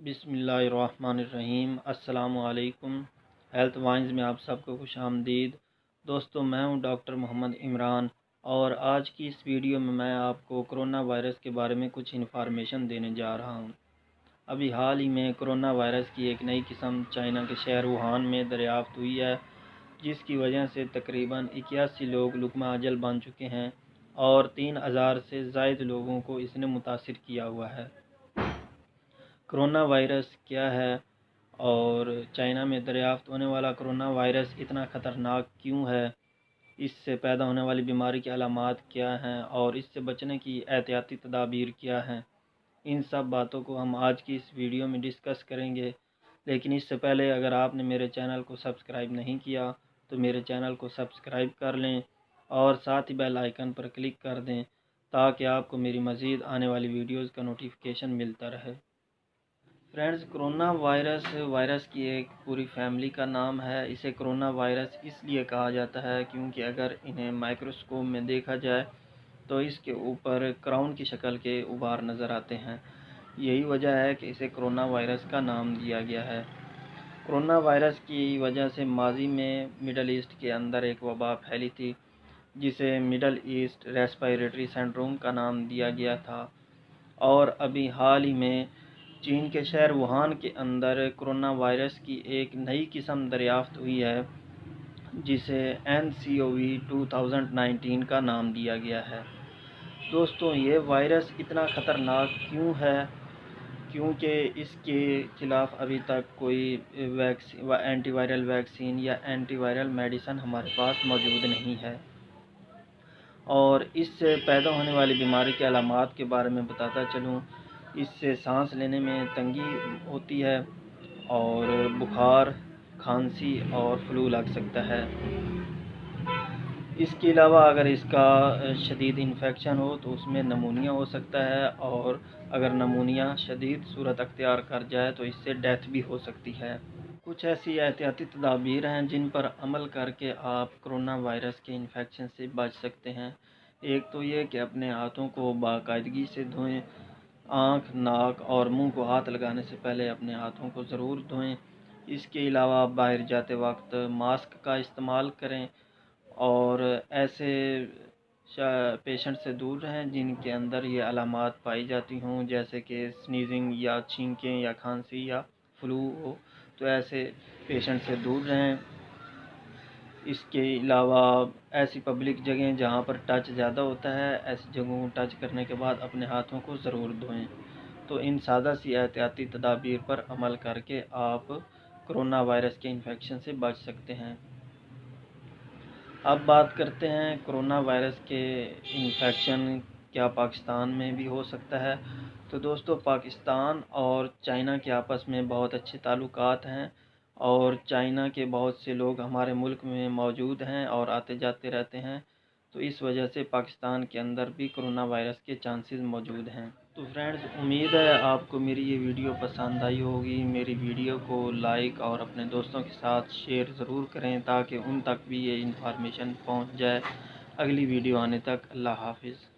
बिस्मिल्लाहिर्रहमानिर्रहीम। अस्सलाम वालेकुम। हेल्थ वाइन्स में आप सबको खुश आमदीद। दोस्तों, मैं हूं डॉक्टर मोहम्मद इमरान और आज की इस वीडियो में मैं आपको कोरोना वायरस के बारे में कुछ इन्फॉर्मेशन देने जा रहा हूं। अभी हाल ही में कोरोना वायरस की एक नई किस्म चाइना के शहर वुहान में दरियाफ्त हुई है, जिसकी वजह से तकरीबन 81 लोग लुकमा अजल बन चुके हैं और 3000 से ज़ायद लोगों को इसने मुतासिर किया हुआ है। कोरोना वायरस क्या है और चाइना में दरियाफ्त होने वाला कोरोना वायरस इतना ख़तरनाक क्यों है, इससे पैदा होने वाली बीमारी की अलामात क्या हैं और इससे बचने की एहतियाती तदाबीर क्या हैं, इन सब बातों को हम आज की इस वीडियो में डिस्कस करेंगे। लेकिन इससे पहले अगर आपने मेरे चैनल को सब्सक्राइब नहीं किया तो मेरे चैनल को सब्सक्राइब कर लें और साथ ही बेल आइकन पर क्लिक कर दें ताकि आपको मेरी मज़ीद आने वाली वीडियोज़ का नोटिफिकेशन मिलता रहे। फ्रेंड्स, कोरोना वायरस की एक पूरी फैमिली का नाम है। इसे कोरोना वायरस इसलिए कहा जाता है क्योंकि अगर इन्हें माइक्रोस्कोप में देखा जाए तो इसके ऊपर क्राउन की शक्ल के उभार नज़र आते हैं। यही वजह है कि इसे कोरोना वायरस का नाम दिया गया है। कोरोना वायरस की वजह से माजी में मिडल ईस्ट के अंदर एक वबा फैली थी जिसे मिडल ईस्ट रेस्पिरेटरी सिंड्रोम का नाम दिया गया था, और अभी हाल ही में चीन के शहर वुहान के अंदर कोरोना वायरस की एक नई किस्म दरियाफ्त हुई है जिसे NCOV 2019 का नाम दिया गया है। दोस्तों, ये वायरस इतना ख़तरनाक क्यों है? क्योंकि इसके ख़िलाफ़ अभी तक कोई एंटीवायरल वैक्सीन या एंटीवायरल मेडिसन हमारे पास मौजूद नहीं है। और इससे पैदा होने वाली बीमारी के अलामात के बारे में बताता चलूँ। इससे सांस लेने में तंगी होती है और बुखार, खांसी और फ्लू लग सकता है। इसके अलावा अगर इसका शदीद इन्फेक्शन हो तो उसमें नमूनिया हो सकता है, और अगर नमूनिया शदीद सूरत अख्तियार कर जाए तो इससे डेथ भी हो सकती है। कुछ ऐसी एहतियाती तदाबीर हैं जिन पर अमल करके आप कोरोना वायरस के इन्फेक्शन से बच सकते हैं। एक तो ये कि अपने हाथों को बाकायदगी से धोएं। आँख, नाक और मुंह को हाथ लगाने से पहले अपने हाथों को ज़रूर धोएं। इसके अलावा बाहर जाते वक्त मास्क का इस्तेमाल करें और ऐसे पेशेंट से दूर रहें जिनके अंदर ये अलामात पाई जाती हों, जैसे कि स्नीजिंग या छींकें या खांसी या फ्लू हो, तो ऐसे पेशेंट से दूर रहें। इसके अलावा ऐसी पब्लिक जगह जहाँ पर टच ज़्यादा होता है, ऐसी जगहों को टच करने के बाद अपने हाथों को ज़रूर धोएं। तो इन सादा सी एहतियाती तदाबीर पर अमल करके आप कोरोना वायरस के इन्फेक्शन से बच सकते हैं। अब बात करते हैं कोरोना वायरस के इन्फेक्शन क्या पाकिस्तान में भी हो सकता है। तो दोस्तों, पाकिस्तान और चाइना के आपस में बहुत अच्छे ताल्लुकात हैं और चाइना के बहुत से लोग हमारे मुल्क में मौजूद हैं और आते जाते रहते हैं, तो इस वजह से पाकिस्तान के अंदर भी कोरोना वायरस के चांसेस मौजूद हैं। तो फ्रेंड्स, उम्मीद है आपको मेरी ये वीडियो पसंद आई होगी। मेरी वीडियो को लाइक और अपने दोस्तों के साथ शेयर ज़रूर करें ताकि उन तक भी ये इन्फॉर्मेशन पहुंच जाए। अगली वीडियो आने तक अल्लाह हाफिज़।